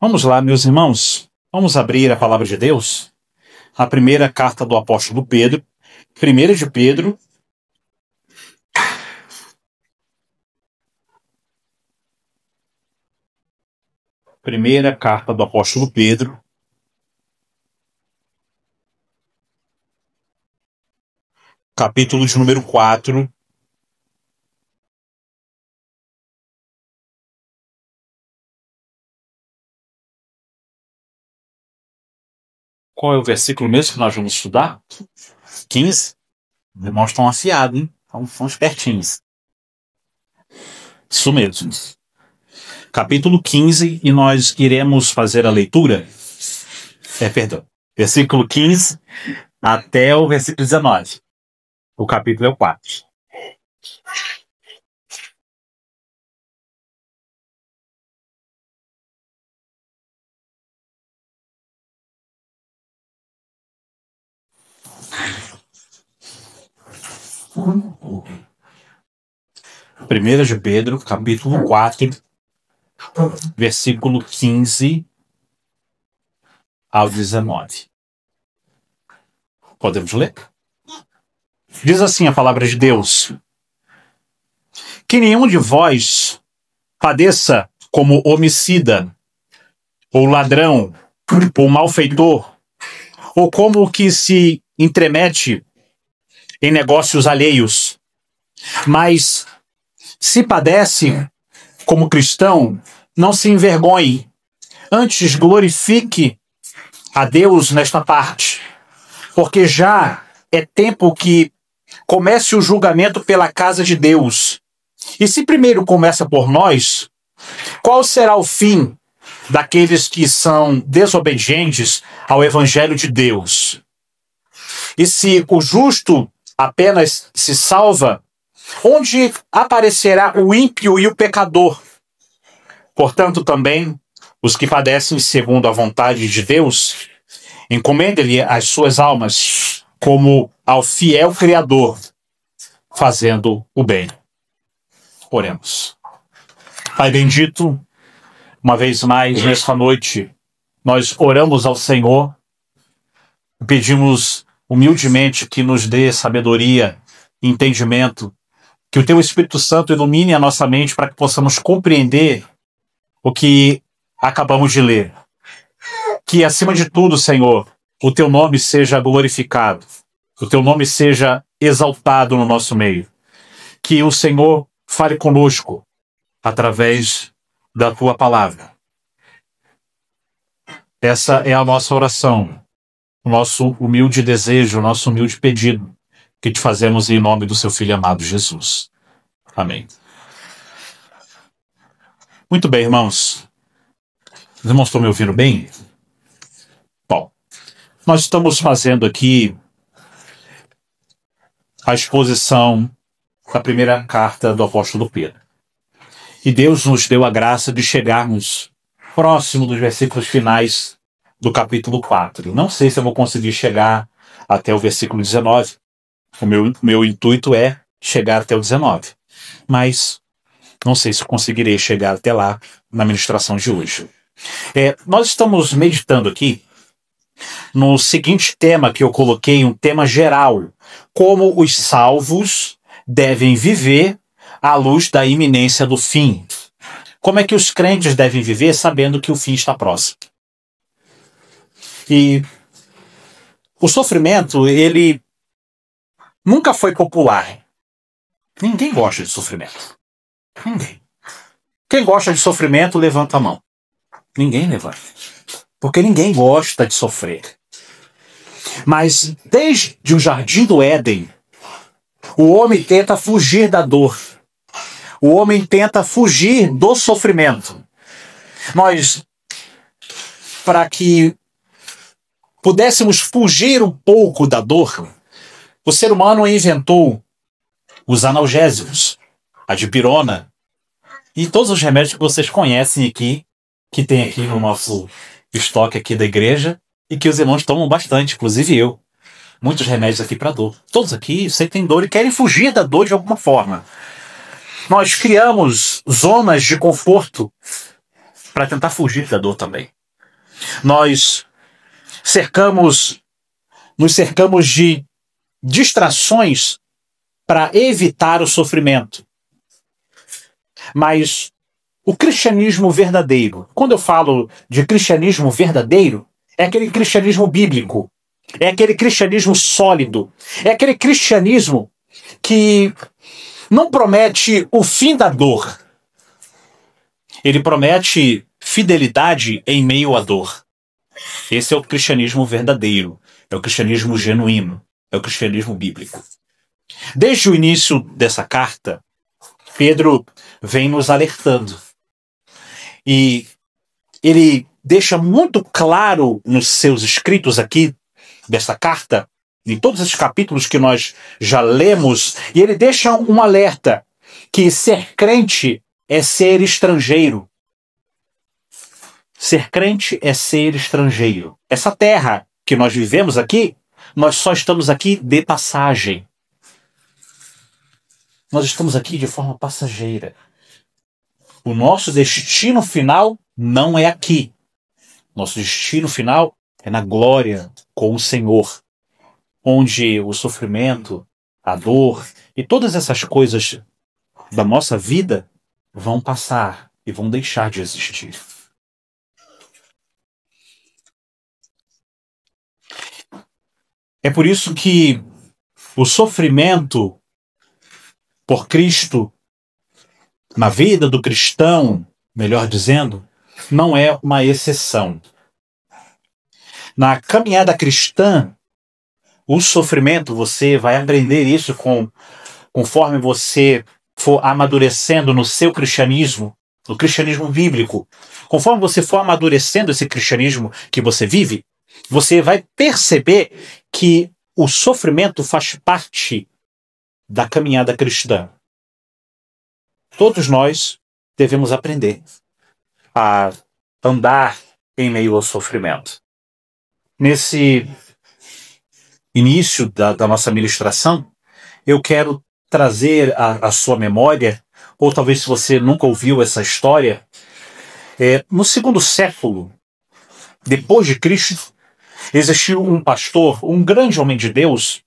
Vamos lá, meus irmãos. Vamos abrir a palavra de Deus. A primeira carta do apóstolo Pedro, 1 de Pedro. Primeira carta do apóstolo Pedro, capítulo de número 4. Qual é o versículo mesmo que nós vamos estudar? 15? Os irmãos estão afiados, hein? São espertinhos. Isso mesmo. Capítulo 15, e nós iremos fazer a leitura. Versículo 15 até o versículo 19. O capítulo é o 4. Primeira de Pedro, capítulo 4, versículo 15 ao 19. Podemos ler? Diz assim a palavra de Deus: que nenhum de vós padeça como homicida, ou ladrão, ou malfeitor, ou como o que se intromete em negócios alheios. Mas, se padece como cristão, não se envergonhe, antes glorifique a Deus nesta parte, porque já é tempo que comece o julgamento pela casa de Deus. E se primeiro começa por nós, qual será o fim daqueles que são desobedientes ao Evangelho de Deus? E se o justo apenas se salva, onde aparecerá o ímpio e o pecador? Portanto, também os que padecem segundo a vontade de Deus, encomendem-lhe as suas almas como ao fiel Criador, fazendo o bem. Oremos. Pai bendito, uma vez mais nesta noite, nós oramos ao Senhor, pedimos humildemente que nos dê sabedoria e entendimento, que o Teu Espírito Santo ilumine a nossa mente para que possamos compreender o que acabamos de ler. Que, acima de tudo, Senhor, o Teu nome seja glorificado, o Teu nome seja exaltado no nosso meio. Que o Senhor fale conosco através da Tua palavra. Essa é a nossa oração, o nosso humilde desejo, o nosso humilde pedido, que te fazemos em nome do Seu Filho amado Jesus. Amém. Muito bem, irmãos. Os irmãos estão me ouvindo bem? Bom, nós estamos fazendo aqui a exposição da primeira carta do apóstolo Pedro. E Deus nos deu a graça de chegarmos próximo dos versículos finais do capítulo 4. Não sei se eu vou conseguir chegar até o versículo 19. O meu intuito é chegar até o 19. Mas não sei se conseguirei chegar até lá na ministração de hoje. Nós estamos meditando aqui no seguinte tema que eu coloquei, um tema geral: como os salvos devem viver à luz da iminência do fim. Como é que os crentes devem viver sabendo que o fim está próximo? E o sofrimento, ele nunca foi popular. Ninguém gosta de sofrimento. Ninguém. Quem gosta de sofrimento, levanta a mão. Ninguém levanta. Porque ninguém gosta de sofrer. Mas desde o jardim do Éden, o homem tenta fugir da dor. O homem tenta fugir do sofrimento. Para que pudéssemos fugir um pouco da dor, o ser humano inventou os analgésicos, a dipirona e todos os remédios que vocês conhecem aqui, que tem aqui no nosso estoque aqui da igreja e que os irmãos tomam bastante, inclusive eu. Muitos remédios aqui para dor. Todos aqui sentem dor e querem fugir da dor de alguma forma. Nós criamos zonas de conforto para tentar fugir da dor também. Nós nos cercamos de distrações para evitar o sofrimento. Mas o cristianismo verdadeiro, quando eu falo de cristianismo verdadeiro, é aquele cristianismo bíblico, é aquele cristianismo sólido, é aquele cristianismo que não promete o fim da dor. Ele promete fidelidade em meio à dor. Esse é o cristianismo verdadeiro, é o cristianismo genuíno, é o cristianismo bíblico. Desde o início dessa carta, Pedro vem nos alertando. E ele deixa muito claro nos seus escritos aqui, desta carta, em todos esses capítulos que nós já lemos, e ele deixa um alerta que ser crente é ser estrangeiro. Ser crente é ser estrangeiro. Essa terra que nós vivemos aqui, nós só estamos aqui de passagem. Nós estamos aqui de forma passageira. O nosso destino final não é aqui. Nosso destino final é na glória com o Senhor, onde o sofrimento, a dor e todas essas coisas da nossa vida vão passar e vão deixar de existir. É por isso que o sofrimento por Cristo, na vida do cristão, melhor dizendo, não é uma exceção. Na caminhada cristã, o sofrimento, você vai aprender isso conforme você for amadurecendo no seu cristianismo, no cristianismo bíblico. Conforme você for amadurecendo esse cristianismo que você vive, você vai perceber que o sofrimento faz parte da caminhada cristã. Todos nós devemos aprender a andar em meio ao sofrimento. Nesse início da nossa ministração, eu quero trazer à sua memória, ou talvez se você nunca ouviu essa história, no segundo século, depois de Cristo, existiu um pastor, um grande homem de Deus,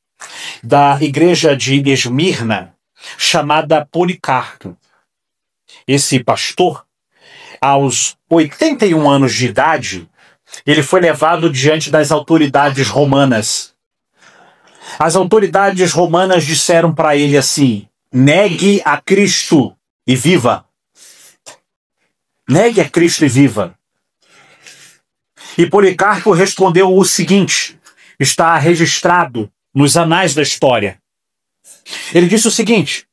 da igreja de Esmirna, chamada Policarpo. Esse pastor, aos 81 anos de idade, ele foi levado diante das autoridades romanas. As autoridades romanas disseram para ele assim: negue a Cristo e viva. Negue a Cristo e viva. E Policarpo respondeu o seguinte, está registrado nos anais da história. Ele disse o seguinte: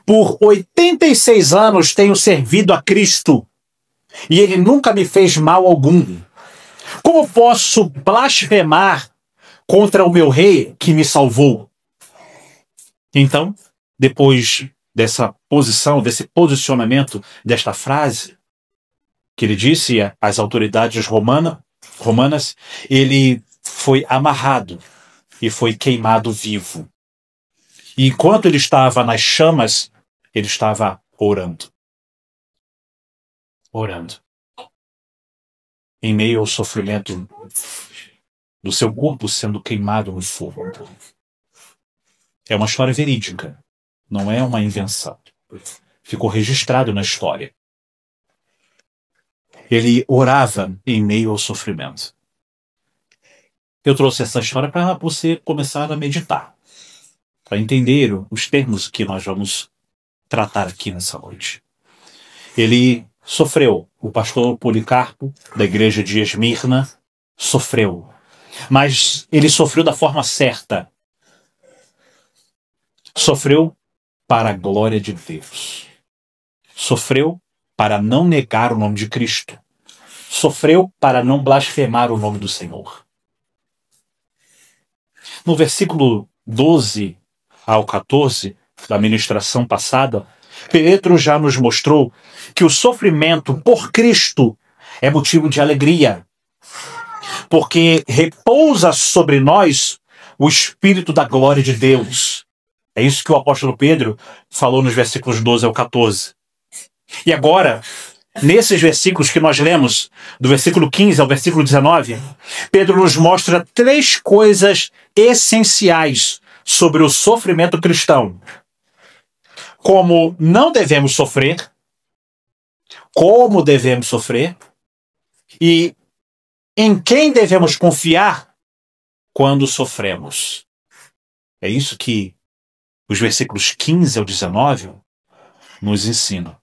por 86 anos tenho servido a Cristo e ele nunca me fez mal algum. Como posso blasfemar contra o meu rei que me salvou? Então, depois dessa posição, desse posicionamento, desta frase que ele disse às autoridades romanas, ele foi amarrado e foi queimado vivo. E enquanto ele estava nas chamas, ele estava orando. Orando. Em meio ao sofrimento do seu corpo sendo queimado no fogo. É uma história verídica, não é uma invenção. Ficou registrado na história. Ele orava em meio ao sofrimento. Eu trouxe essa história para você começar a meditar, para entender os termos que nós vamos tratar aqui nessa noite. Ele sofreu, o pastor Policarpo, da igreja de Esmirna, sofreu. Mas ele sofreu da forma certa. Sofreu para a glória de Deus. Sofreu para não negar o nome de Cristo. Sofreu para não blasfemar o nome do Senhor. No versículo 12 ao 14 da ministração passada, Pedro já nos mostrou que o sofrimento por Cristo é motivo de alegria, porque repousa sobre nós o Espírito da glória de Deus. É isso que o apóstolo Pedro falou nos versículos 12 ao 14. E agora, nesses versículos que nós lemos, do versículo 15 ao versículo 19, Pedro nos mostra 3 coisas essenciais sobre o sofrimento cristão. Como não devemos sofrer, como devemos sofrer e em quem devemos confiar quando sofremos. É isso que os versículos 15 ao 19 nos ensinam.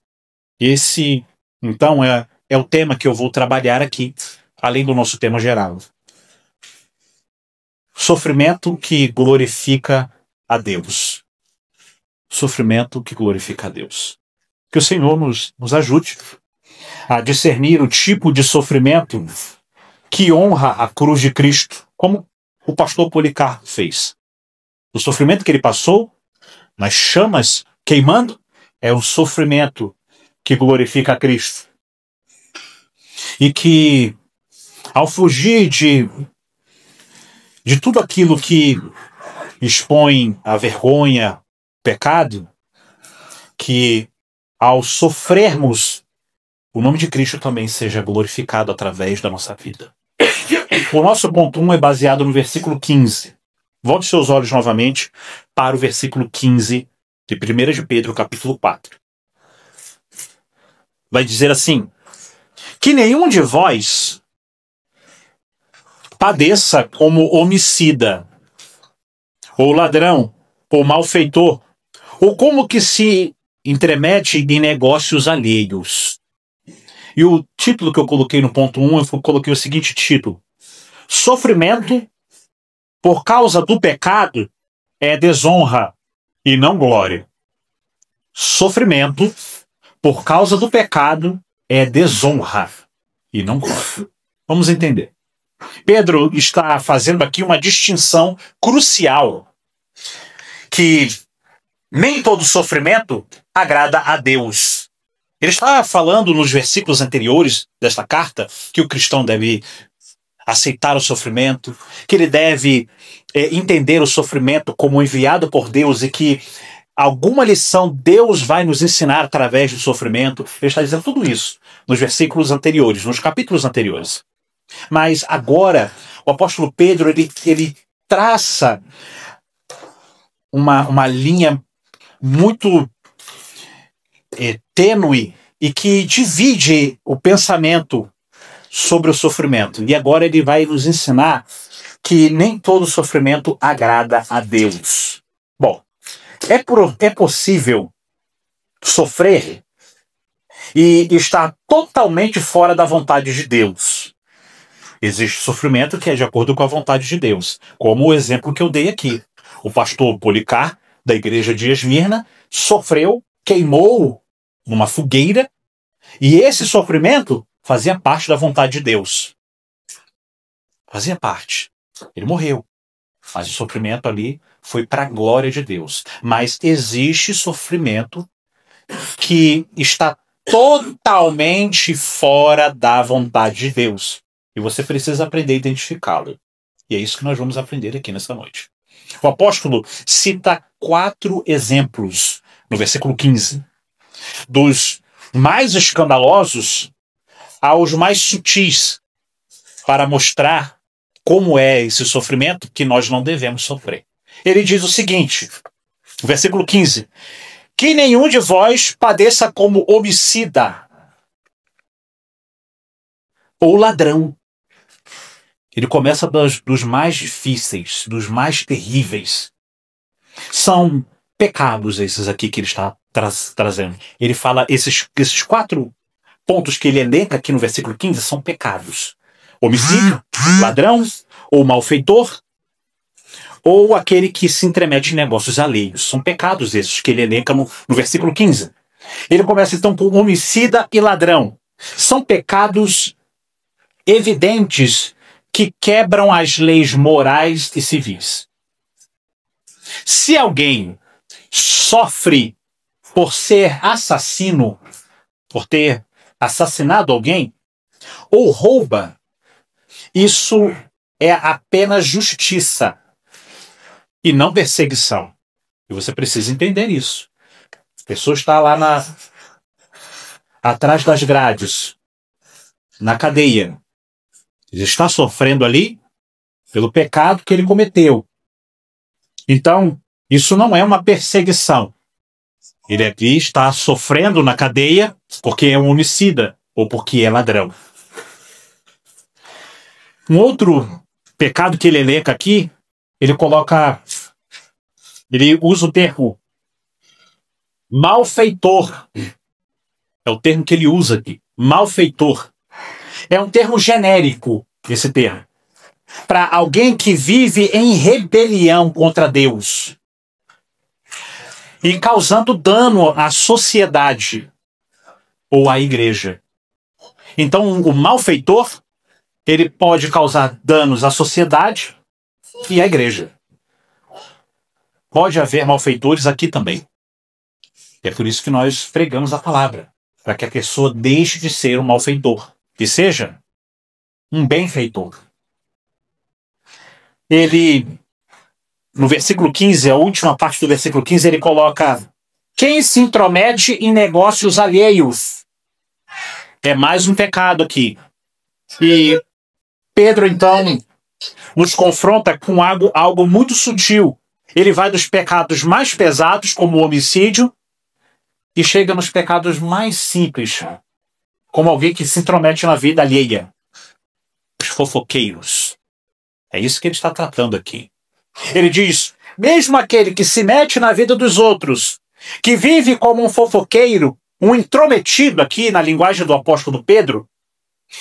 Esse, então, é o tema que eu vou trabalhar aqui, além do nosso tema geral. Sofrimento que glorifica a Deus. Sofrimento que glorifica a Deus. Que o Senhor nos ajude a discernir o tipo de sofrimento que honra a cruz de Cristo, como o pastor Policarpo fez. O sofrimento que ele passou, nas chamas queimando, é um sofrimento que glorifica a Cristo. E que, ao fugir de tudo aquilo que expõe a vergonha, pecado, que ao sofrermos, o nome de Cristo também seja glorificado através da nossa vida. O nosso ponto 1 é baseado no versículo 15. Volte seus olhos novamente para o versículo 15 de 1 de Pedro, capítulo 4. Vai dizer assim: que nenhum de vós padeça como homicida, ou ladrão, ou malfeitor, ou como que se intromete em negócios alheios. E o título que eu coloquei no ponto 1, eu coloquei o seguinte título: sofrimento por causa do pecado é desonra e não glória. Sofrimento por causa do pecado é desonra e não glória. Vamos entender. Pedro está fazendo aqui uma distinção crucial, que nem todo sofrimento agrada a Deus. Ele está falando nos versículos anteriores desta carta que o cristão deve aceitar o sofrimento, que ele deve entender o sofrimento como enviado por Deus e que alguma lição Deus vai nos ensinar através do sofrimento. Ele está dizendo tudo isso nos versículos anteriores, nos capítulos anteriores. Mas agora, o apóstolo Pedro, ele traça uma linha muito tênue e que divide o pensamento sobre o sofrimento. E agora ele vai nos ensinar que nem todo sofrimento agrada a Deus. Bom, é possível sofrer e estar totalmente fora da vontade de Deus. Existe sofrimento que é de acordo com a vontade de Deus, como o exemplo que eu dei aqui. O pastor Policarpo, da igreja de Esmirna, sofreu, queimou numa fogueira, e esse sofrimento fazia parte da vontade de Deus. Fazia parte. Ele morreu. Mas o sofrimento ali foi para a glória de Deus. Mas existe sofrimento que está totalmente fora da vontade de Deus. E você precisa aprender a identificá-lo. E é isso que nós vamos aprender aqui nessa noite. O apóstolo cita 4 exemplos no versículo 15. Dos mais escandalosos aos mais sutis, para mostrar como é esse sofrimento que nós não devemos sofrer. Ele diz o seguinte, versículo 15: que nenhum de vós padeça como homicida ou ladrão. Ele começa dos mais difíceis, dos mais terríveis. São pecados esses aqui que ele está trazendo. Ele fala, esses 4 pontos que ele elenca aqui no versículo 15 são pecados. Homicídio, ladrão, ou malfeitor, ou aquele que se intromete em negócios alheios. São pecados esses que ele elenca no versículo 15. Ele começa então com homicida e ladrão. São pecados evidentes que quebram as leis morais e civis. Se alguém sofre por ser assassino, por ter assassinado alguém, ou rouba, isso é apenas justiça e não perseguição. E você precisa entender isso. A pessoa está lá atrás das grades, na cadeia. Ele está sofrendo ali pelo pecado que ele cometeu. Então, isso não é uma perseguição. Ele aqui está sofrendo na cadeia porque é um homicida ou porque é ladrão. Um outro pecado que ele elenca aqui, ele usa o termo malfeitor. É o termo que ele usa aqui, malfeitor. É um termo genérico, esse termo, para alguém que vive em rebelião contra Deus e causando dano à sociedade ou à igreja. Então, o malfeitor, ele pode causar danos à sociedade e à igreja. Pode haver malfeitores aqui também. É por isso que nós pregamos a palavra, para que a pessoa deixe de ser um malfeitor e seja um benfeitor. Ele, no versículo 15, a última parte do versículo 15, ele coloca: quem se intromete em negócios alheios. É mais um pecado aqui. E Pedro, então, nos confronta com algo muito sutil. Ele vai dos pecados mais pesados, como o homicídio, e chega nos pecados mais simples, como alguém que se intromete na vida alheia. Os fofoqueiros. É isso que ele está tratando aqui. Ele diz, mesmo aquele que se mete na vida dos outros, que vive como um fofoqueiro, um intrometido aqui na linguagem do apóstolo Pedro,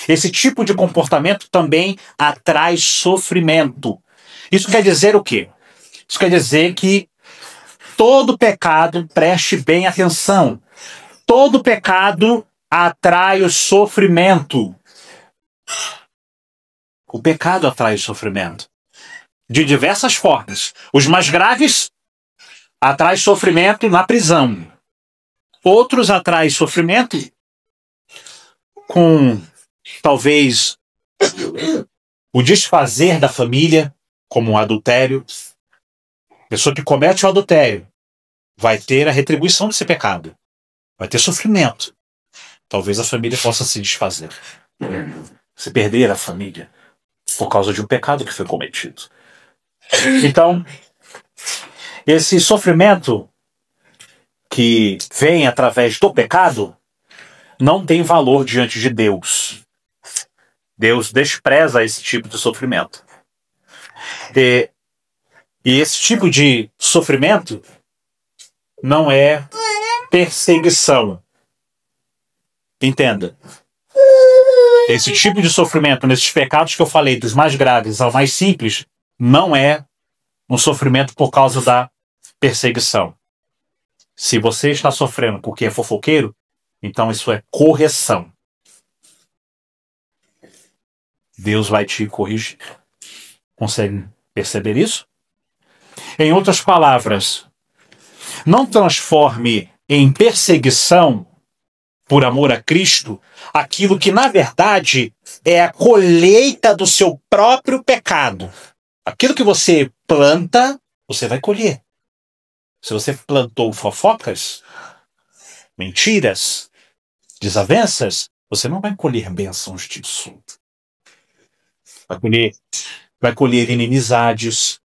esse tipo de comportamento também atrai sofrimento. Isso quer dizer o quê? Isso quer dizer que todo pecado, preste bem atenção, todo pecado atrai o sofrimento. O pecado atrai o sofrimento. De diversas formas. Os mais graves atrai sofrimento na prisão. Outros atraem sofrimento com, talvez, o desfazer da família, como um adultério. Pessoa que comete o adultério vai ter a retribuição desse pecado. Vai ter sofrimento. Talvez a família possa se desfazer. Se perder a família por causa de um pecado que foi cometido. Então, esse sofrimento que vem através do pecado não tem valor diante de Deus. Deus despreza esse tipo de sofrimento. E esse tipo de sofrimento não é perseguição. Entenda. Esse tipo de sofrimento, nesses pecados que eu falei, dos mais graves ao mais simples, não é um sofrimento por causa da perseguição. Se você está sofrendo porque é fofoqueiro, então isso é correção. Deus vai te corrigir. Consegue perceber isso? Em outras palavras, não transforme em perseguição, por amor a Cristo, aquilo que, na verdade, é a colheita do seu próprio pecado. Aquilo que você planta, você vai colher. Se você plantou fofocas, mentiras, desavenças, você não vai colher bênçãos disso. Vai colher inimizades,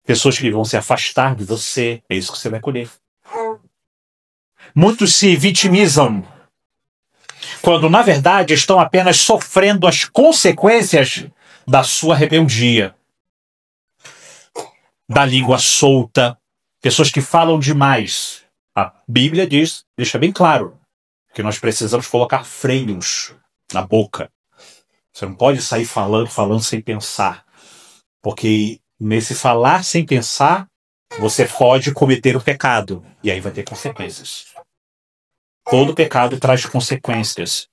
pessoas que vão se afastar de você. É isso que você vai colher. Muitos se vitimizam quando, na verdade, estão apenas sofrendo as consequências da sua rebeldia. Da língua solta, pessoas que falam demais. A Bíblia diz, deixa bem claro, que nós precisamos colocar freios na boca. Você não pode sair falando sem pensar. Porque nesse falar sem pensar, você pode cometer o pecado. E aí vai ter consequências. Todo pecado traz consequências.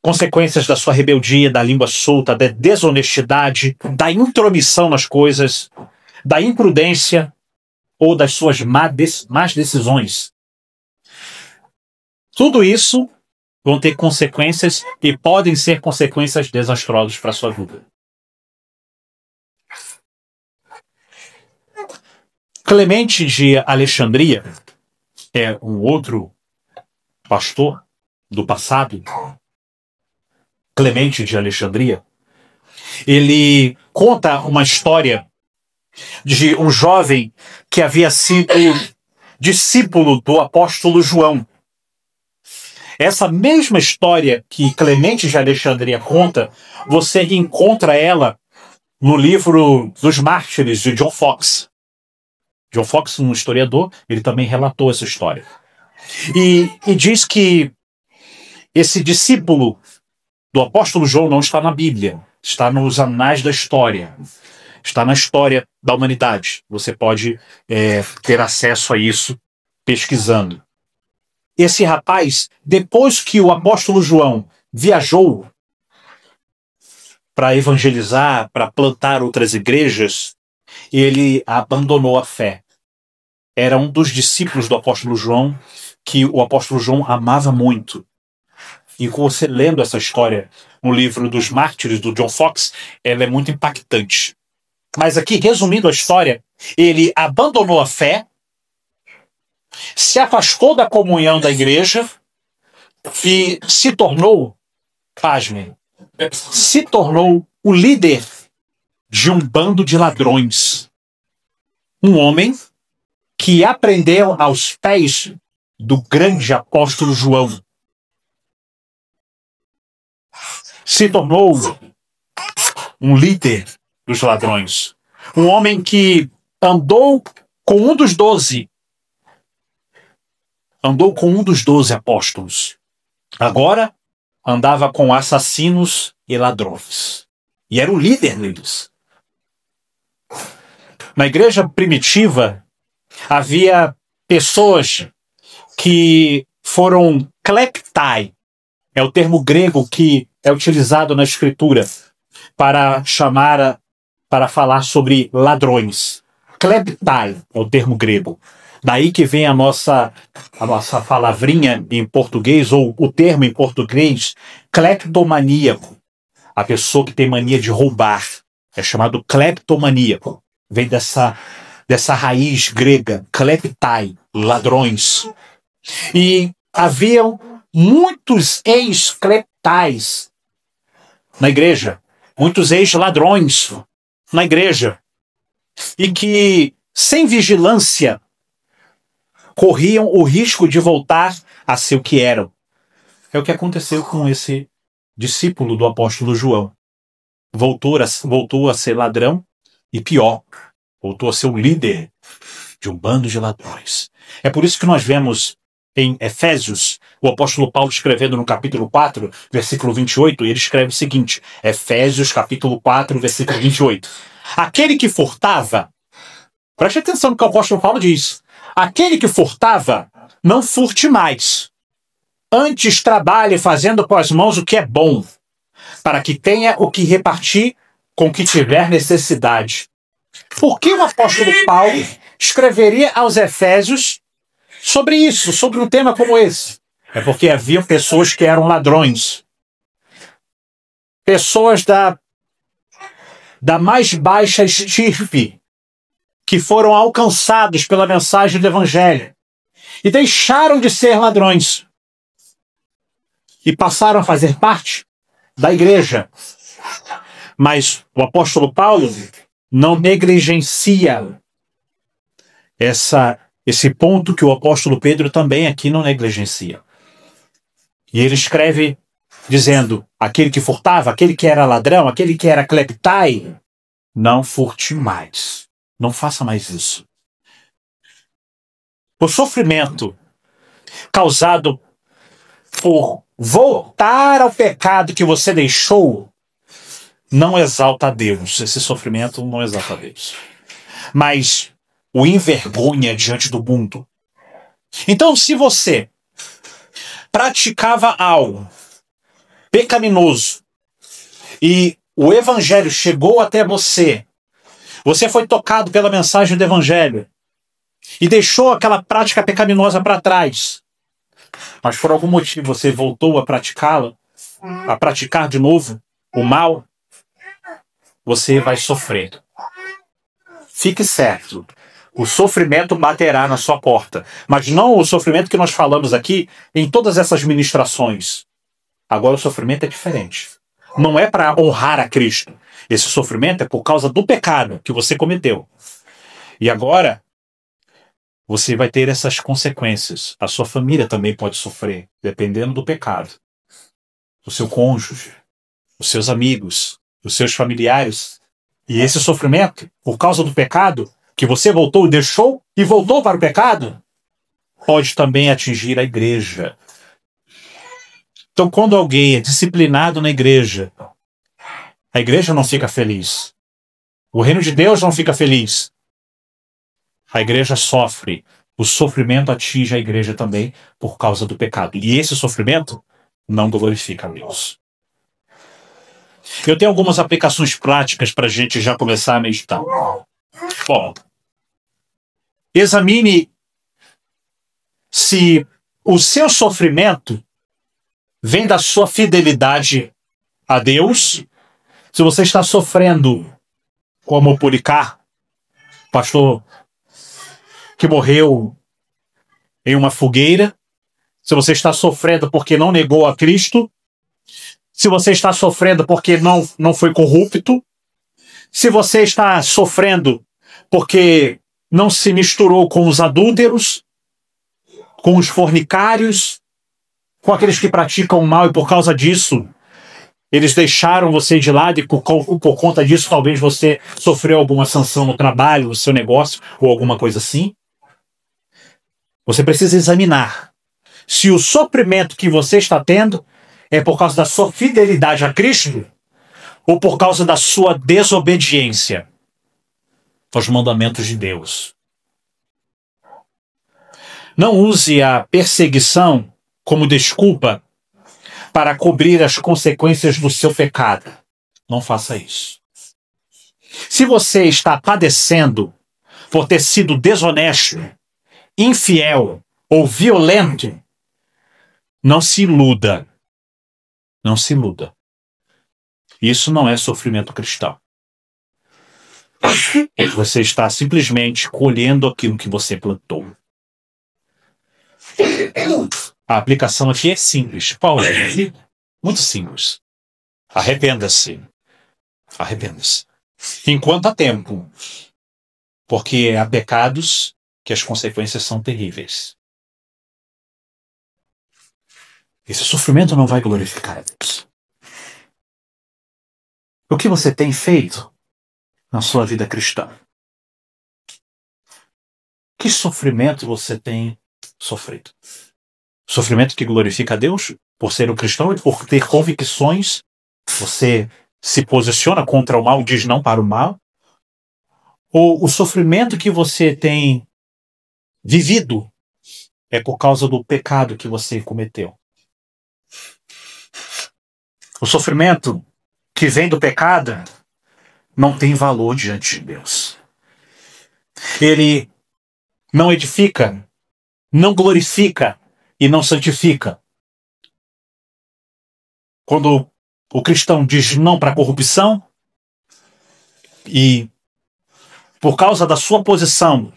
Consequências da sua rebeldia, da língua solta, da desonestidade, da intromissão nas coisas, da imprudência ou das suas más decisões. Tudo isso vão ter consequências e podem ser consequências desastrosas para a sua vida. Clemente de Alexandria, é um outro pastor do passado, Clemente de Alexandria. Ele conta uma história de um jovem que havia sido discípulo do apóstolo João. Essa mesma história que Clemente de Alexandria conta, você encontra ela no livro dos Mártires de John Foxe. John Foxe, um historiador, ele também relatou essa história. E diz que esse discípulo do apóstolo João não está na Bíblia, está nos anais da história, está na história da humanidade. Você pode ter acesso a isso pesquisando. Esse rapaz, depois que o apóstolo João viajou para evangelizar, para plantar outras igrejas, ele abandonou a fé. Era um dos discípulos do apóstolo João que o apóstolo João amava muito. E você lendo essa história no livro dos Mártires, do John Foxe, ela é muito impactante. Mas aqui, resumindo a história, ele abandonou a fé, se afastou da comunhão da igreja e se tornou, pasmem, se tornou o líder de um bando de ladrões. Um homem que aprendeu aos pés do grande apóstolo João. Se tornou um líder dos ladrões. Um homem que andou com um dos 12. Andou com um dos 12 apóstolos. Agora andava com assassinos e ladrões. E era o líder deles. Na igreja primitiva, havia pessoas que foram kleptai. É o termo grego que é utilizado na escritura para falar sobre ladrões. Kleptai é o termo grego. Daí que vem a nossa palavrinha em português, ou o termo em português, cleptomaníaco. A pessoa que tem mania de roubar. É chamado cleptomaníaco. Vem dessa raiz grega, kleptai, ladrões. E haviam muitos ex-kleptais na igreja, muitos ex-ladrões na igreja, e que, sem vigilância, corriam o risco de voltar a ser o que eram. É o que aconteceu com esse discípulo do apóstolo João. Voltou a ser ladrão e, pior, voltou a ser o líder de um bando de ladrões. É por isso que nós vemos em Efésios, o apóstolo Paulo escrevendo no capítulo 4, versículo 28, ele escreve o seguinte, Efésios capítulo 4, versículo 28. Aquele que furtava, preste atenção no que o apóstolo Paulo diz, aquele que furtava, não furte mais. Antes trabalhe fazendo com as mãos o que é bom, para que tenha o que repartir com o que tiver necessidade. Por que o apóstolo Paulo escreveria aos Efésios sobre isso, sobre um tema como esse? É porque havia pessoas que eram ladrões. Pessoas da mais baixa estirpe, que foram alcançados pela mensagem do Evangelho e deixaram de ser ladrões e passaram a fazer parte da igreja. Mas o apóstolo Paulo não negligencia esse ponto que o apóstolo Pedro também aqui não negligencia. E ele escreve dizendo, aquele que furtava, aquele que era ladrão, aquele que era kleptai, não furte mais. Não faça mais isso. O sofrimento causado por voltar ao pecado que você deixou não exalta a Deus. Esse sofrimento não exalta a Deus. Mas o envergonha diante do mundo. Então, se você praticava algo pecaminoso e o evangelho chegou até você, você foi tocado pela mensagem do evangelho e deixou aquela prática pecaminosa para trás, mas por algum motivo você voltou a praticá-la, a praticar de novo o mal, você vai sofrer. Fique certo, O sofrimento baterá na sua porta. Mas não o sofrimento que nós falamos aqui em todas essas ministrações. Agora o sofrimento é diferente. Não é para honrar a Cristo. Esse sofrimento é por causa do pecado que você cometeu. E agora você vai ter essas consequências. A sua família também pode sofrer, dependendo do pecado. O seu cônjuge, os seus amigos, os seus familiares. E esse sofrimento, por causa do pecado, que você voltou e deixou e voltou para o pecado, pode também atingir a igreja. Então, quando alguém é disciplinado na igreja, a igreja não fica feliz. O reino de Deus não fica feliz. A igreja sofre. O sofrimento atinge a igreja também por causa do pecado. E esse sofrimento não glorifica a Deus. Eu tenho algumas aplicações práticas para a gente já começar a meditar. Bom, examine se o seu sofrimento vem da sua fidelidade a Deus. Se você está sofrendo como Policarpo, pastor que morreu em uma fogueira, se você está sofrendo porque não negou a Cristo, se você está sofrendo porque não foi corrupto, se você está sofrendo porque não se misturou com os adúlteros, com os fornicários, com aqueles que praticam o mal e por causa disso eles deixaram você de lado e por conta disso talvez você sofreu alguma sanção no trabalho, no seu negócio ou alguma coisa assim. Você precisa examinar se o sofrimento que você está tendo é por causa da sua fidelidade a Cristo ou por causa da sua desobediência aos mandamentos de Deus. Não use a perseguição como desculpa para cobrir as consequências do seu pecado. Não faça isso. Se você está padecendo por ter sido desonesto, infiel ou violento, não se iluda. Não se iluda. Isso não é sofrimento cristão. Você está simplesmente colhendo aquilo que você plantou. A aplicação aqui é simples. Qual é? Muito simples. Arrependa-se. Arrependa-se. Enquanto há tempo. Porque há pecados que as consequências são terríveis. Esse sofrimento não vai glorificar a Deus. O que você tem feito na sua vida cristã? Que sofrimento você tem sofrido? Sofrimento que glorifica a Deus por ser um cristão e por ter convicções? Você se posiciona contra o mal, diz não para o mal? Ou o sofrimento que você tem vivido é por causa do pecado que você cometeu? O sofrimento que vem do pecado não tem valor diante de Deus. Ele não edifica, não glorifica e não santifica. Quando o cristão diz não para a corrupção e por causa da sua posição,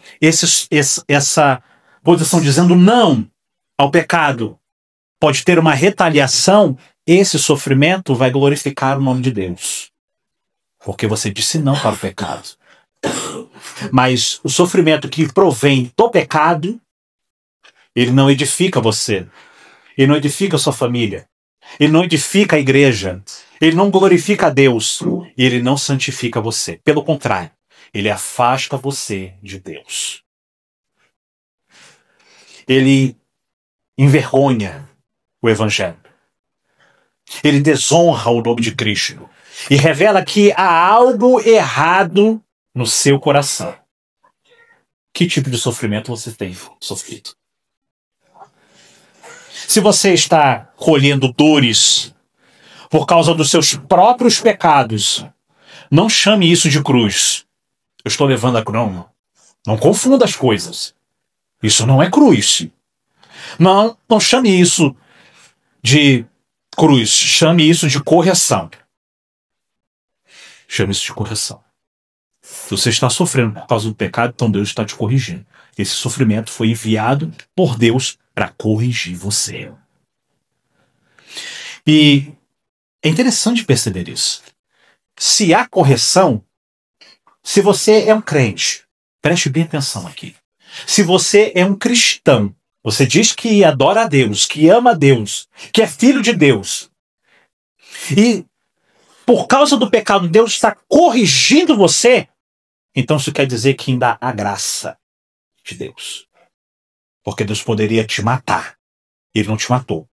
essa posição dizendo não ao pecado pode ter uma retaliação, esse sofrimento vai glorificar o nome de Deus. Porque você disse não para o pecado. Mas o sofrimento que provém do pecado, ele não edifica você. Ele não edifica a sua família. Ele não edifica a igreja. Ele não glorifica a Deus. E ele não santifica você. Pelo contrário, ele afasta você de Deus. Ele envergonha o Evangelho. Ele desonra o nome de Cristo. E revela que há algo errado no seu coração. Que tipo de sofrimento você tem sofrido? Se você está colhendo dores por causa dos seus próprios pecados, não chame isso de cruz. Eu estou levando a cruz. Não confunda as coisas. Isso não é cruz. Não chame isso de cruz. Chame isso de correção. Chame isso de correção. Se você está sofrendo por causa do pecado, então Deus está te corrigindo. Esse sofrimento foi enviado por Deus para corrigir você. E é interessante perceber isso. Se há correção, se você é um crente, preste bem atenção aqui. Se você é um cristão, você diz que adora a Deus, que ama a Deus, que é filho de Deus, e por causa do pecado Deus está corrigindo você, então isso quer dizer que ainda há graça de Deus. Porque Deus poderia te matar. Ele não te matou.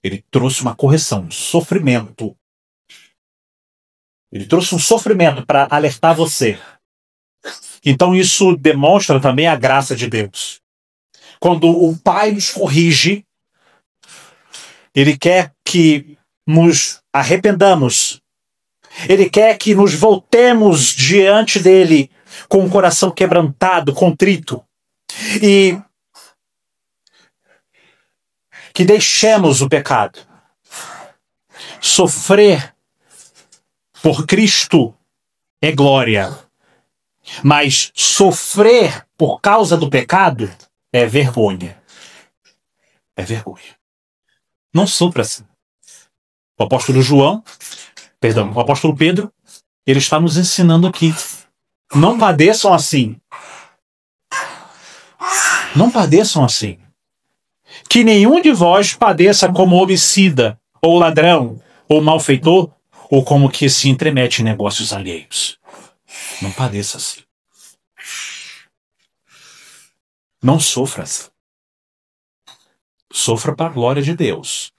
Ele trouxe uma correção, um sofrimento. Ele trouxe um sofrimento para alertar você. Então isso demonstra também a graça de Deus. Quando o Pai nos corrige, Ele quer que nos arrependamos. Ele quer que nos voltemos diante dele com o coração quebrantado, contrito. E que deixemos o pecado. Sofrer por Cristo é glória. Mas sofrer por causa do pecado é vergonha. É vergonha. Não sofra assim. O apóstolo o apóstolo Pedro, ele está nos ensinando aqui. Não padeçam assim. Não padeçam assim. Que nenhum de vós padeça como homicida, ou ladrão, ou malfeitor, ou como que se intromete em negócios alheios. Não padeça assim. Não sofra assim. Sofra para a glória de Deus,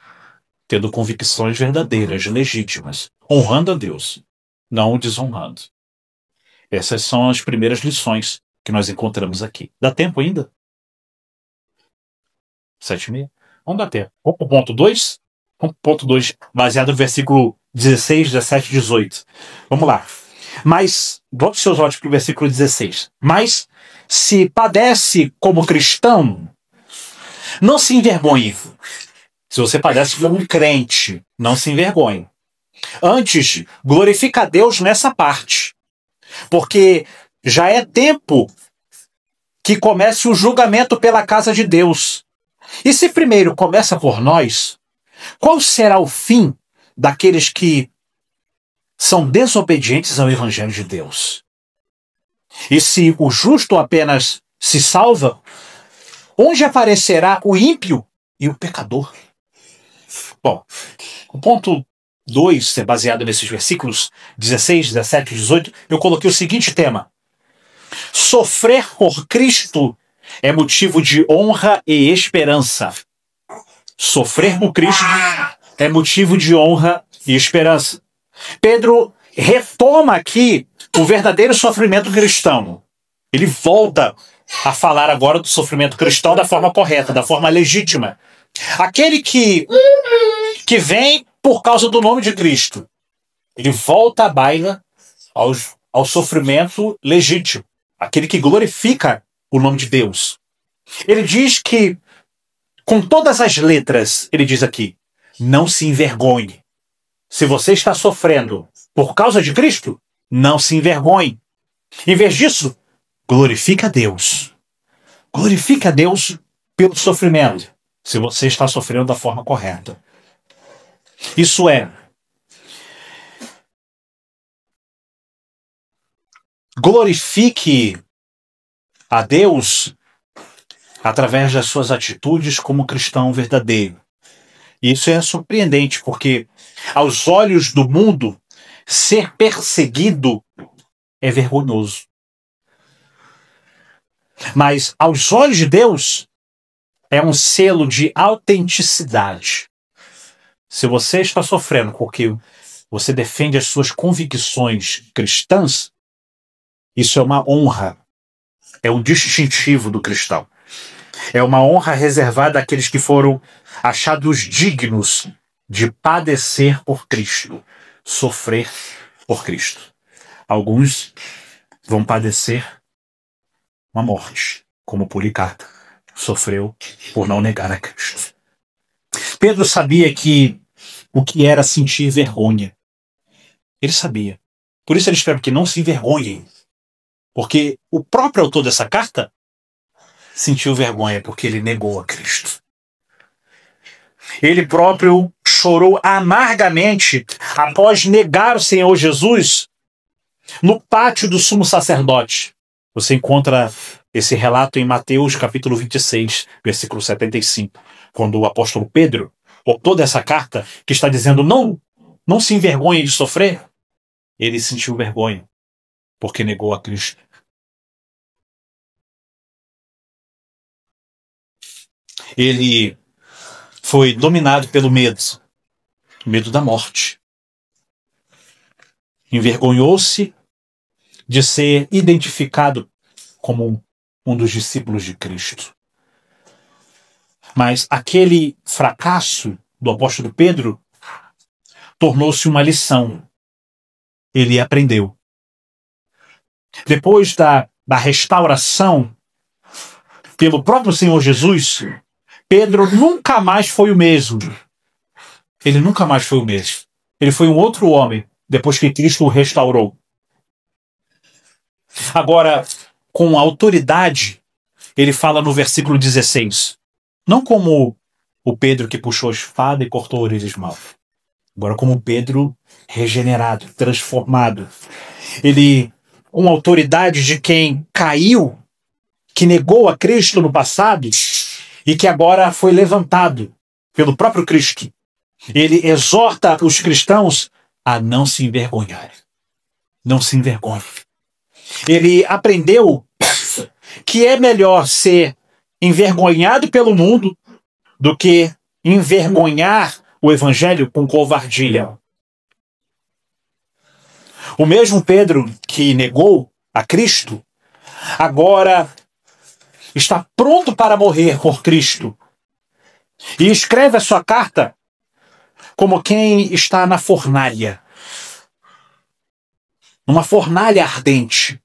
tendo convicções verdadeiras, legítimas, honrando a Deus, não o desonrando. Essas são as primeiras lições que nós encontramos aqui. Dá tempo ainda? 7h30? Vamos dar tempo. Vamos para o ponto 2? Vamos para o ponto 2, baseado no versículo 16, 17 e 18. Vamos lá. Mas, volte seus olhos para o versículo 16. Mas, se padece como cristão, não se envergonhe. Se você padece como um crente, não se envergonhe. Antes, glorifica a Deus nessa parte. Porque já é tempo que comece o julgamento pela casa de Deus. E se primeiro começa por nós, qual será o fim daqueles que são desobedientes ao Evangelho de Deus? E se o justo apenas se salva, onde aparecerá o ímpio e o pecador? Bom, o ponto 2, baseado nesses versículos 16, 17 e 18, eu coloquei o seguinte tema: sofrer por Cristo é motivo de honra e esperança. Sofrer por Cristo é motivo de honra e esperança. Pedro retoma aqui o verdadeiro sofrimento cristão. Ele volta a falar agora do sofrimento cristão da forma correta, da forma legítima. Aquele que vem por causa do nome de Cristo. Ele volta à baila ao sofrimento legítimo. Aquele que glorifica o nome de Deus. Ele diz que, com todas as letras, ele diz aqui, não se envergonhe. Se você está sofrendo por causa de Cristo, não se envergonhe. Em vez disso, glorifica a Deus. Glorifica a Deus pelo sofrimento, se você está sofrendo da forma correta. Isso é, glorifique a Deus através das suas atitudes como cristão verdadeiro. Isso é surpreendente, porque aos olhos do mundo, ser perseguido é vergonhoso. Mas aos olhos de Deus, é um selo de autenticidade. Se você está sofrendo porque você defende as suas convicções cristãs, isso é uma honra. É um distintivo do cristão. É uma honra reservada àqueles que foram achados dignos de padecer por Cristo, sofrer por Cristo. Alguns vão padecer uma morte, como Policarpo sofreu por não negar a Cristo. Pedro sabia o que era sentir vergonha. Ele sabia. Por isso ele escreve que não se envergonhem Porque o próprio autor dessa carta sentiu vergonha porque ele negou a Cristo. Ele próprio chorou amargamente após negar o Senhor Jesus no pátio do sumo sacerdote. Você encontra esse relato em Mateus capítulo 26, versículo 75, quando o apóstolo Pedro, autor dessa carta, que está dizendo não se envergonhe de sofrer, ele sentiu vergonha porque negou a Cristo. Ele foi dominado pelo medo da morte. Envergonhou-se de ser identificado como um dos discípulos de Cristo. Mas aquele fracasso do apóstolo Pedro tornou-se uma lição. Ele aprendeu. Depois da restauração pelo próprio Senhor Jesus, Pedro nunca mais foi o mesmo. Ele nunca mais foi o mesmo. Ele foi um outro homem depois que Cristo o restaurou. Agora, com autoridade, ele fala no versículo 16. Não como o Pedro que puxou a espada e cortou orelhas mal. Agora como Pedro regenerado, transformado. Ele, com autoridade de quem caiu, que negou a Cristo no passado e que agora foi levantado pelo próprio Cristo. Ele exorta os cristãos a não se envergonharem. Não se envergonhem. Ele aprendeu que é melhor ser envergonhado pelo mundo do que envergonhar o evangelho com covardia. O mesmo Pedro que negou a Cristo, agora está pronto para morrer por Cristo. E escreve a sua carta como quem está na fornalha. Numa fornalha ardente.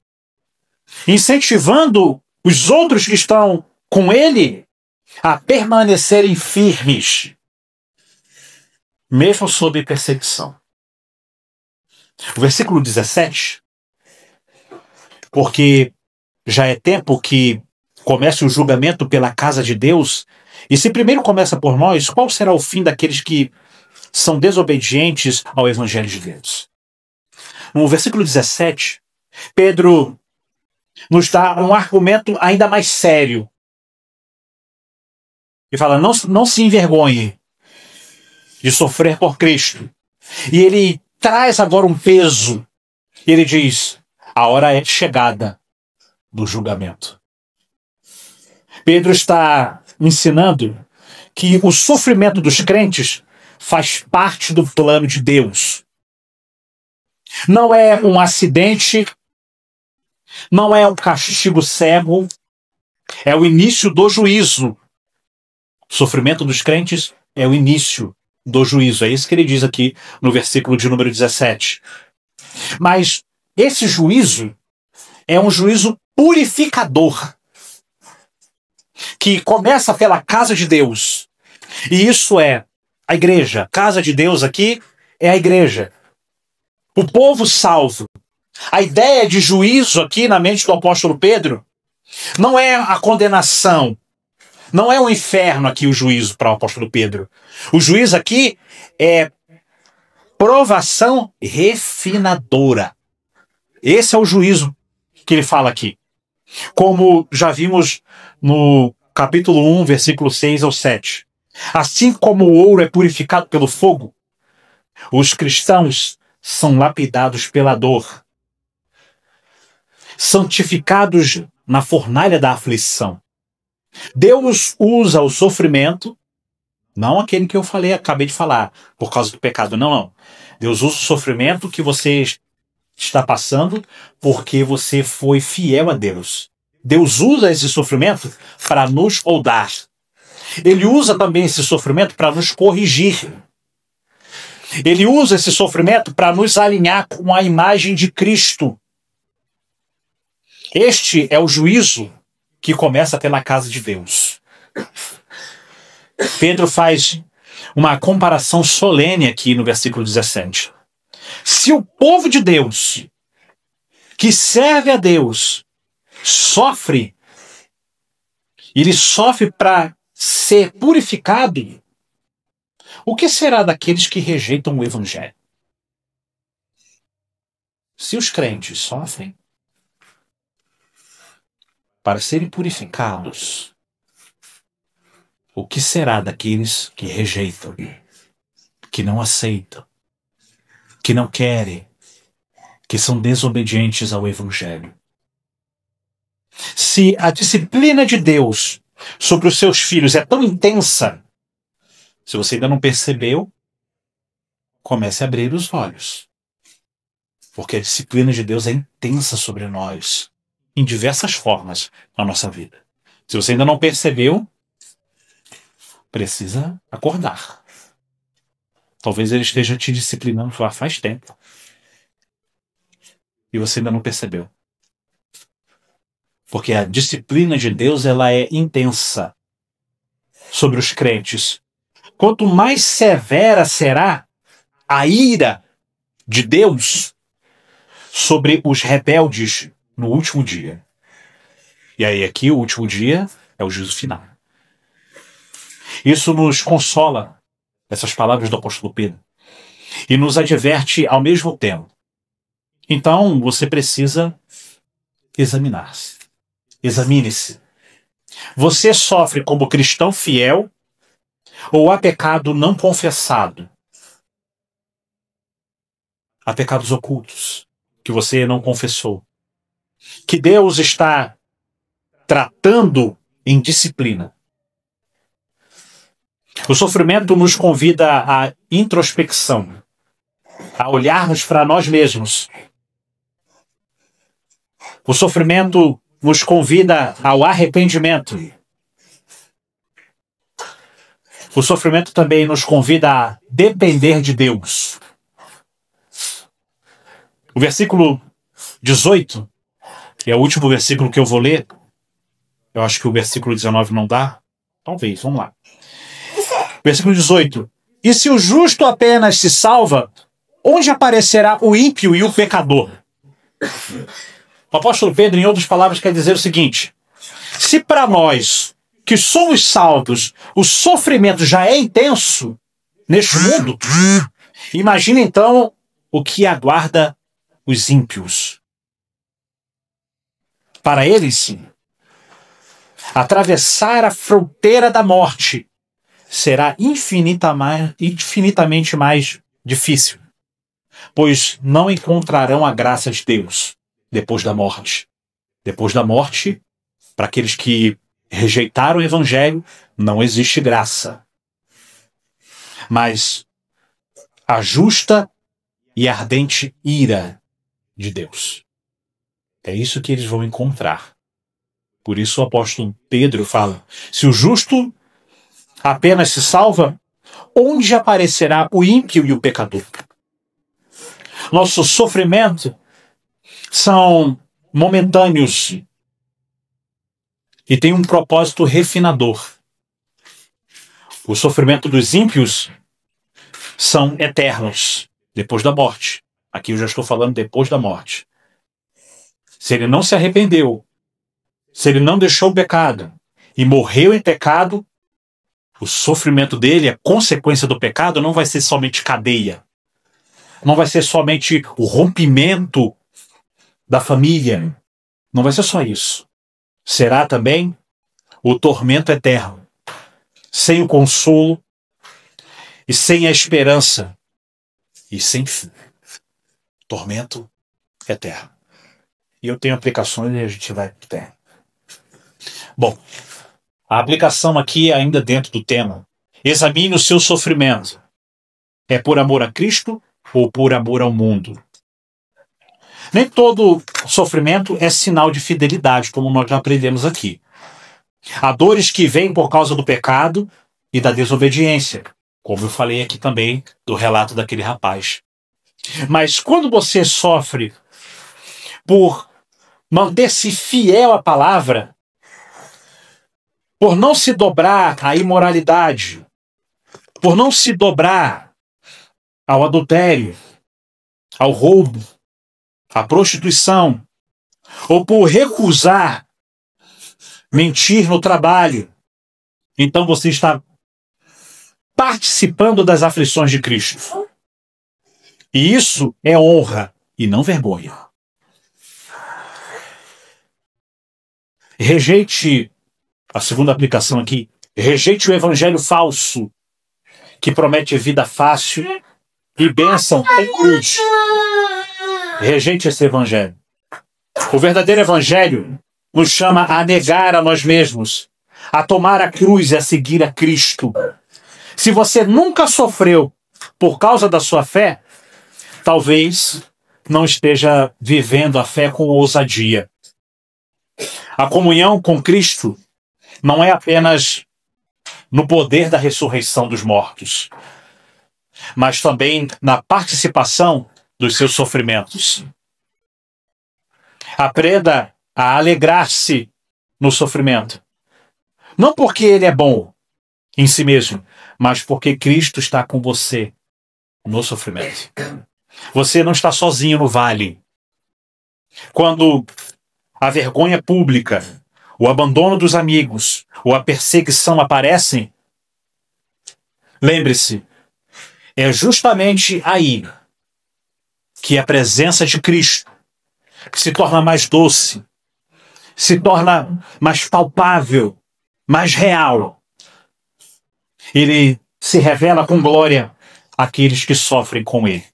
Incentivando os outros que estão com ele a permanecerem firmes, mesmo sob perseguição. O versículo 17, porque já é tempo que comece o julgamento pela casa de Deus, e se primeiro começa por nós, qual será o fim daqueles que são desobedientes ao Evangelho de Deus? No versículo 17, Pedro nos dá um argumento ainda mais sério. E fala, não se envergonhe de sofrer por Cristo. E ele traz agora um peso. Ele diz, a hora é chegada do julgamento. Pedro está ensinando que o sofrimento dos crentes faz parte do plano de Deus. Não é um acidente, não é um castigo cego, é o início do juízo. O sofrimento dos crentes é o início do juízo. É isso que ele diz aqui no versículo de número 17. Mas esse juízo é um juízo purificador, que começa pela casa de Deus. E isso é a igreja. Casa de Deus aqui é a igreja. O povo salvo. A ideia de juízo aqui na mente do apóstolo Pedro não é a condenação. Não é o inferno aqui o juízo para o apóstolo Pedro. O juízo aqui é provação refinadora. Esse é o juízo que ele fala aqui. Como já vimos no capítulo 1, versículo 6 ao 7. Assim como o ouro é purificado pelo fogo, os cristãos são lapidados pela dor, santificados na fornalha da aflição. Deus usa o sofrimento, não aquele que eu acabei de falar, por causa do pecado, não. Deus usa o sofrimento que você está passando porque você foi fiel a Deus. Deus usa esse sofrimento para nos moldar. Ele usa também esse sofrimento para nos corrigir. Ele usa esse sofrimento para nos alinhar com a imagem de Cristo. Este é o juízo que começa pela casa de Deus. Pedro faz uma comparação solene aqui no versículo 17. Se o povo de Deus que serve a Deus sofre, ele sofre para ser purificado, o que será daqueles que rejeitam o Evangelho? Se os crentes sofrem para serem purificados, o que será daqueles que rejeitam, que não aceitam, que não querem, que são desobedientes ao Evangelho? Se a disciplina de Deus sobre os seus filhos é tão intensa, se você ainda não percebeu, comece a abrir os olhos. Porque a disciplina de Deus é intensa sobre nós, em diversas formas na nossa vida. Se você ainda não percebeu, precisa acordar. Talvez ele esteja te disciplinando já faz tempo. E você ainda não percebeu. Porque a disciplina de Deus, ela é intensa sobre os crentes. Quanto mais severa será a ira de Deus sobre os rebeldes no último dia. E aí aqui o último dia é o juízo final. Isso nos consola, essas palavras do apóstolo Pedro, e nos adverte ao mesmo tempo. Então você precisa examinar-se. Examine-se. Você sofre como cristão fiel ou há pecado não confessado? Há pecados ocultos que você não confessou, que Deus está tratando em disciplina. O sofrimento nos convida à introspecção, a olharmos para nós mesmos. O sofrimento nos convida ao arrependimento. O sofrimento também nos convida a depender de Deus. O versículo 18, que é o último versículo que eu vou ler, eu acho que o versículo 19 não dá. Talvez, vamos lá. Versículo 18. E se o justo apenas se salva, onde aparecerá o ímpio e o pecador? O apóstolo Pedro, em outras palavras, quer dizer o seguinte: se para nós, que somos salvos, o sofrimento já é intenso neste mundo, imagine então o que aguarda os ímpios. Para eles, atravessar a fronteira da morte será infinitamente mais difícil, pois não encontrarão a graça de Deus depois da morte. Depois da morte, para aqueles que rejeitaram o Evangelho, não existe graça. Mas a justa e ardente ira de Deus. É isso que eles vão encontrar. Por isso o apóstolo Pedro fala: se o justo apenas se salva, onde aparecerá o ímpio e o pecador? Nosso sofrimento são momentâneos e tem um propósito refinador. O sofrimento dos ímpios são eternos, depois da morte. Aqui eu já estou falando depois da morte. Se ele não se arrependeu, se ele não deixou o pecado e morreu em pecado, o sofrimento dele, a consequência do pecado, não vai ser somente cadeia. Não vai ser somente o rompimento da família. Não vai ser só isso. Será também o tormento eterno, sem o consolo e sem a esperança e sem fim. Tormento eterno. E eu tenho aplicações e a gente vai ter. Bom, a aplicação aqui ainda dentro do tema. Examine o seu sofrimento. É por amor a Cristo ou por amor ao mundo? Nem todo sofrimento é sinal de fidelidade, como nós já aprendemos aqui. Há dores que vêm por causa do pecado e da desobediência, como eu falei aqui também do relato daquele rapaz. Mas quando você sofre por manter-se fiel à palavra, por não se dobrar à imoralidade, por não se dobrar ao adultério, ao roubo, à prostituição, ou por recusar mentir no trabalho, então você está participando das aflições de Cristo. E isso é honra e não vergonha. Rejeite, a segunda aplicação aqui, rejeite o evangelho falso, que promete vida fácil e bênção em cruz. Rejeite esse evangelho. O verdadeiro evangelho nos chama a negar a nós mesmos, a tomar a cruz e a seguir a Cristo. Se você nunca sofreu por causa da sua fé, talvez não esteja vivendo a fé com ousadia. A comunhão com Cristo não é apenas no poder da ressurreição dos mortos, mas também na participação dos seus sofrimentos. Aprenda a alegrar-se no sofrimento. Não porque ele é bom em si mesmo, mas porque Cristo está com você no sofrimento. Você não está sozinho no vale. Quando a vergonha pública, o abandono dos amigos ou a perseguição aparecem, lembre-se, é justamente aí que a presença de Cristo se torna mais doce, se torna mais palpável, mais real. Ele se revela com glória àqueles que sofrem com ele,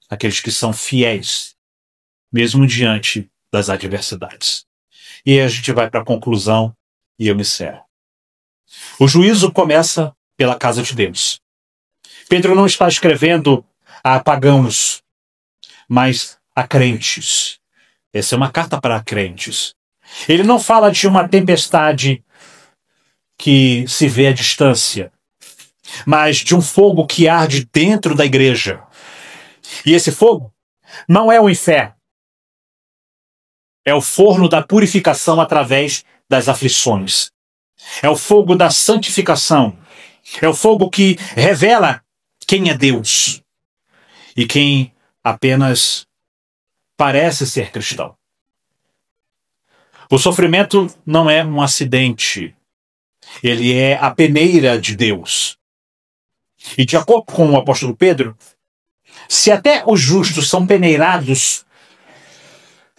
aqueles que são fiéis, mesmo diante das adversidades. E aí a gente vai para a conclusão e eu me encerro. O juízo começa pela casa de Deus. Pedro não está escrevendo a pagãos, mas a crentes. Essa é uma carta para crentes. Ele não fala de uma tempestade que se vê à distância, mas de um fogo que arde dentro da igreja. E esse fogo não é o inferno. É o forno da purificação através das aflições. É o fogo da santificação. É o fogo que revela quem é Deus e quem apenas parece ser cristão. O sofrimento não é um acidente. Ele é a peneira de Deus. E de acordo com o apóstolo Pedro, se até os justos são peneirados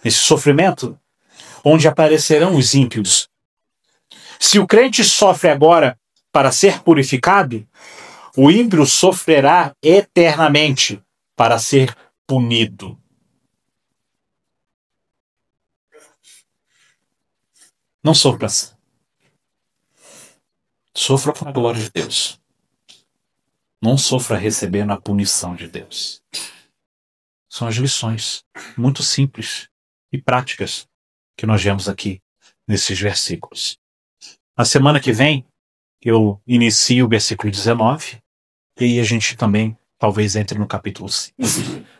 nesse sofrimento, onde aparecerão os ímpios? Se o crente sofre agora para ser purificado, o ímpio sofrerá eternamente para ser punido. Não sofra assim. Sofra com a glória de Deus. Não sofra recebendo a punição de Deus. São as lições muito simples e práticas que nós vemos aqui nesses versículos. Na semana que vem, eu inicio o versículo 19 e aí a gente também talvez entre no capítulo 5.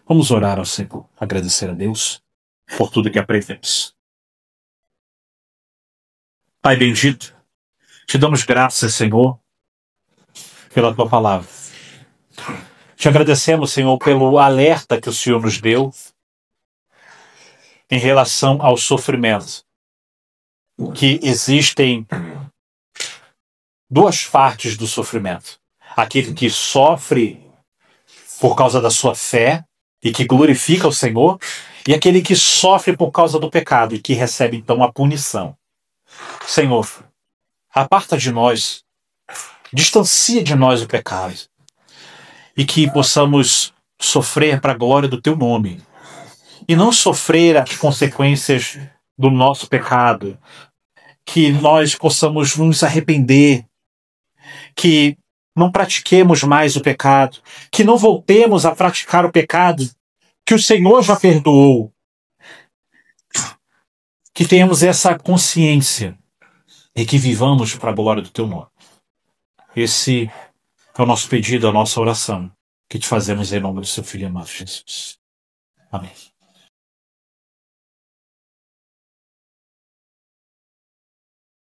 Vamos orar ao Senhor, agradecer a Deus por tudo que aprendemos. Pai bendito, te damos graças, Senhor, pela tua palavra. Te agradecemos, Senhor, pelo alerta que o Senhor nos deu em relação ao sofrimento. Que existem duas partes do sofrimento. Aquele que sofre por causa da sua fé e que glorifica o Senhor, e aquele que sofre por causa do pecado e que recebe então a punição. Senhor, aparta de nós, distancia de nós o pecado e que possamos sofrer para a glória do teu nome e não sofrer as consequências do nosso pecado, que nós possamos nos arrepender, que não pratiquemos mais o pecado, que não voltemos a praticar o pecado que o Senhor já perdoou, que tenhamos essa consciência e que vivamos para a glória do teu nome. Esse é o nosso pedido, a nossa oração, que te fazemos em nome do seu Filho amado Jesus. Amém.